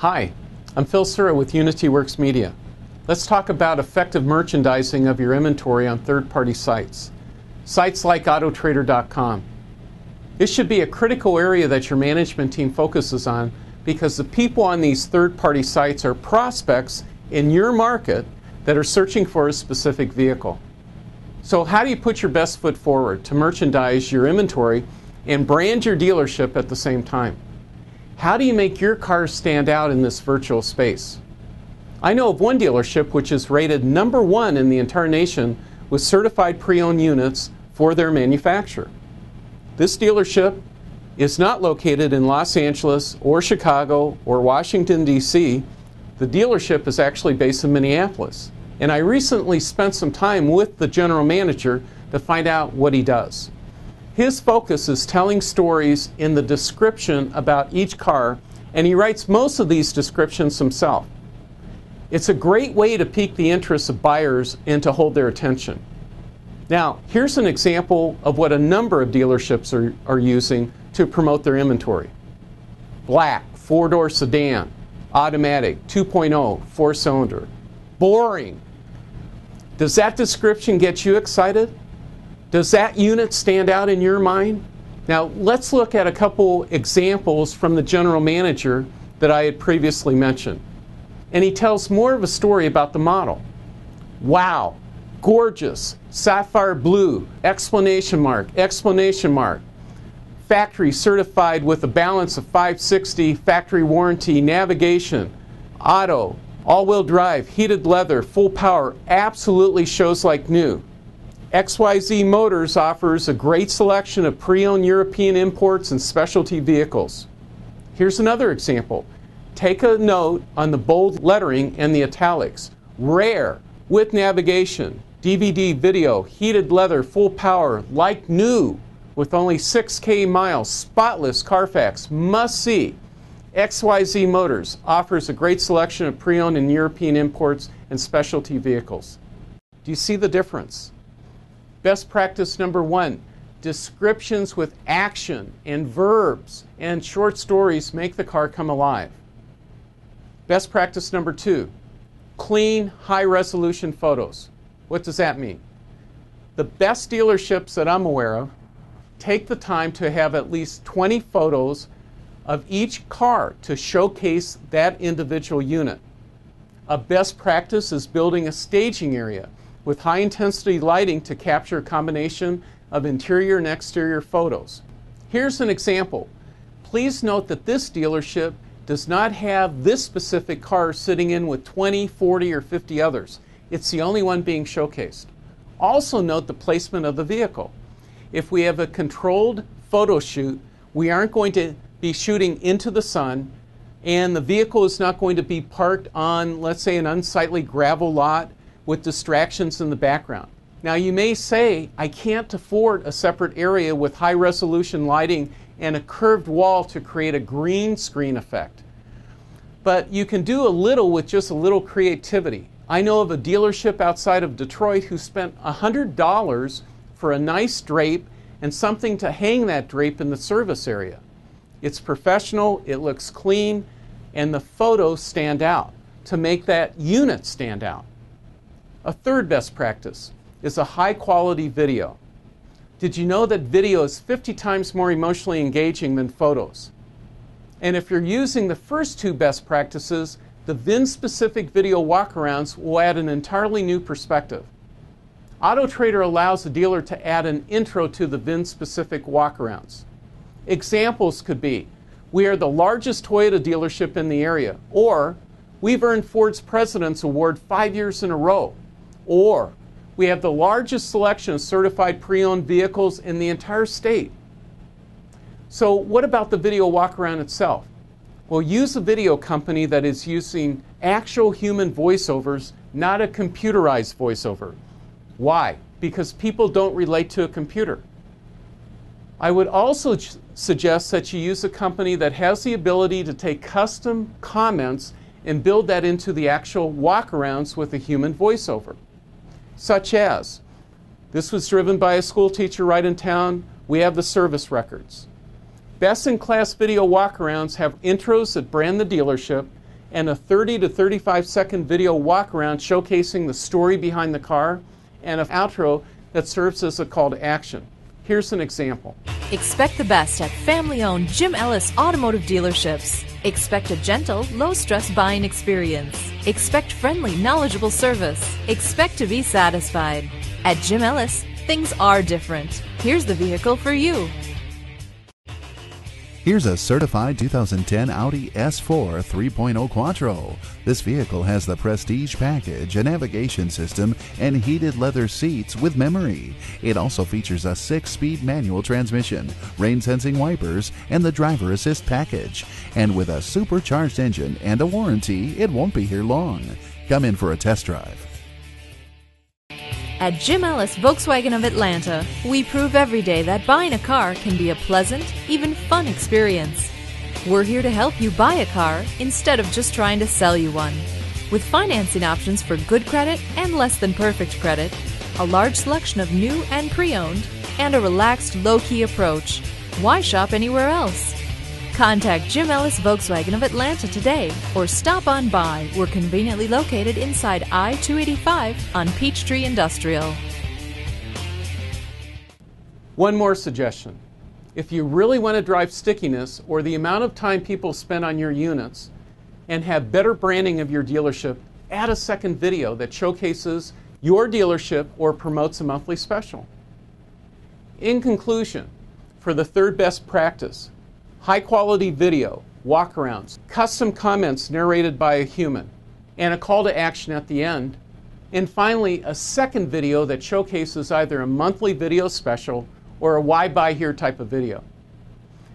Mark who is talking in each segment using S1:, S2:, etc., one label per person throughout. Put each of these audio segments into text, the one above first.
S1: Hi, I'm Phil Sura with UnityWorks Media. Let's talk about effective merchandising of your inventory on third-party sites. Sites like Autotrader.com. This should be a critical area that your management team focuses on because the people on these third-party sites are prospects in your market that are searching for a specific vehicle. So how do you put your best foot forward to merchandise your inventory and brand your dealership at the same time? How do you make your cars stand out in this virtual space? I know of one dealership which is rated #1 in the entire nation with certified pre-owned units for their manufacturer. This dealership is not located in Los Angeles or Chicago or Washington, D.C. The dealership is actually based in Minneapolis. And I recently spent some time with the general manager to find out what he does. His focus is telling stories in the description about each car, and he writes most of these descriptions himself. It's a great way to pique the interest of buyers and to hold their attention. Now, here's an example of what a number of dealerships are using to promote their inventory. Black, 4-door sedan, automatic, 2.0, 4-cylinder. Boring. Does that description get you excited? Does that unit stand out in your mind? Now, let's look at a couple examples from the general manager that I had previously mentioned. And he tells more of a story about the model. Wow, gorgeous, sapphire blue, exclamation mark, exclamation mark. Factory certified with a balance of 560, factory warranty, navigation, auto, all-wheel drive, heated leather, full power, absolutely shows like new. XYZ Motors offers a great selection of pre-owned European imports and specialty vehicles. Here's another example. Take a note on the bold lettering and the italics. Rare, with navigation, DVD, video, heated leather, full power, like new, with only 6K miles, spotless Carfax, must see. XYZ Motors offers a great selection of pre-owned and European imports and specialty vehicles. Do you see the difference? Best practice #1, descriptions with action and verbs and short stories make the car come alive. Best practice #2, clean, high-resolution photos. What does that mean? The best dealerships that I'm aware of take the time to have at least 20 photos of each car to showcase that individual unit. A best practice is building a staging area with high-intensity lighting to capture a combination of interior and exterior photos. Here's an example. Please note that this dealership does not have this specific car sitting in with 20, 40, or 50 others. It's the only one being showcased. Also note the placement of the vehicle. If we have a controlled photo shoot, we aren't going to be shooting into the sun, and the vehicle is not going to be parked on, let's say, an unsightly gravel lot with distractions in the background. Now you may say, I can't afford a separate area with high resolution lighting and a curved wall to create a green screen effect. But you can do a little with just a little creativity. I know of a dealership outside of Detroit who spent $100 for a nice drape and something to hang that drape in the service area. It's professional, it looks clean, and the photos stand out to make that unit stand out. A third best practice is a high-quality video. Did you know that video is 50 times more emotionally engaging than photos? And if you're using the first two best practices, the VIN-specific video walkarounds will add an entirely new perspective. Autotrader allows the dealer to add an intro to the VIN-specific walkarounds. Examples could be, we are the largest Toyota dealership in the area, or we've earned Ford's President's Award 5 years in a row, or we have the largest selection of certified pre-owned vehicles in the entire state. So what about the video walkaround itself? Well, use a video company that is using actual human voiceovers, not a computerized voiceover. Why? Because people don't relate to a computer. I would also suggest that you use a company that has the ability to take custom comments and build that into the actual walkarounds with a human voiceover. Such as, this was driven by a school teacher right in town, we have the service records. Best-in-class video walkarounds have intros that brand the dealership and a 30 to 35 second video walk around showcasing the story behind the car, and an outro that serves as a call to action. Here's an example.
S2: Expect the best at family-owned Jim Ellis Automotive Dealerships. Expect a gentle, low-stress buying experience. Expect friendly, knowledgeable service. Expect to be satisfied. At Jim Ellis, things are different. Here's the vehicle for you.
S3: Here's a certified 2010 Audi S4 3.0 Quattro. This vehicle has the Prestige package, a navigation system, and heated leather seats with memory. It also features a 6-speed manual transmission, rain-sensing wipers, and the driver assist package. And with a supercharged engine and a warranty, it won't be here long. Come in for a test drive.
S2: At Jim Ellis Volkswagen of Atlanta, we prove every day that buying a car can be a pleasant, even fun experience. We're here to help you buy a car instead of just trying to sell you one. With financing options for good credit and less than perfect credit, a large selection of new and pre-owned, and a relaxed, low-key approach, why shop anywhere else? Contact Jim Ellis Volkswagen of Atlanta today or stop on by. We're conveniently located inside I-285 on Peachtree Industrial.
S1: One more suggestion. If you really want to drive stickiness or the amount of time people spend on your units and have better branding of your dealership, add a second video that showcases your dealership or promotes a monthly special. In conclusion, for the third best practice, high-quality video, walkarounds, custom comments narrated by a human, and a call to action at the end. And finally, a second video that showcases either a monthly video special or a why buy here type of video.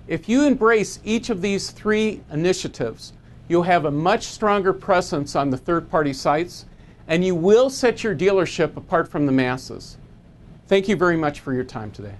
S1: If you embrace each of these three initiatives, you'll have a much stronger presence on the third-party sites, and you will set your dealership apart from the masses. Thank you very much for your time today.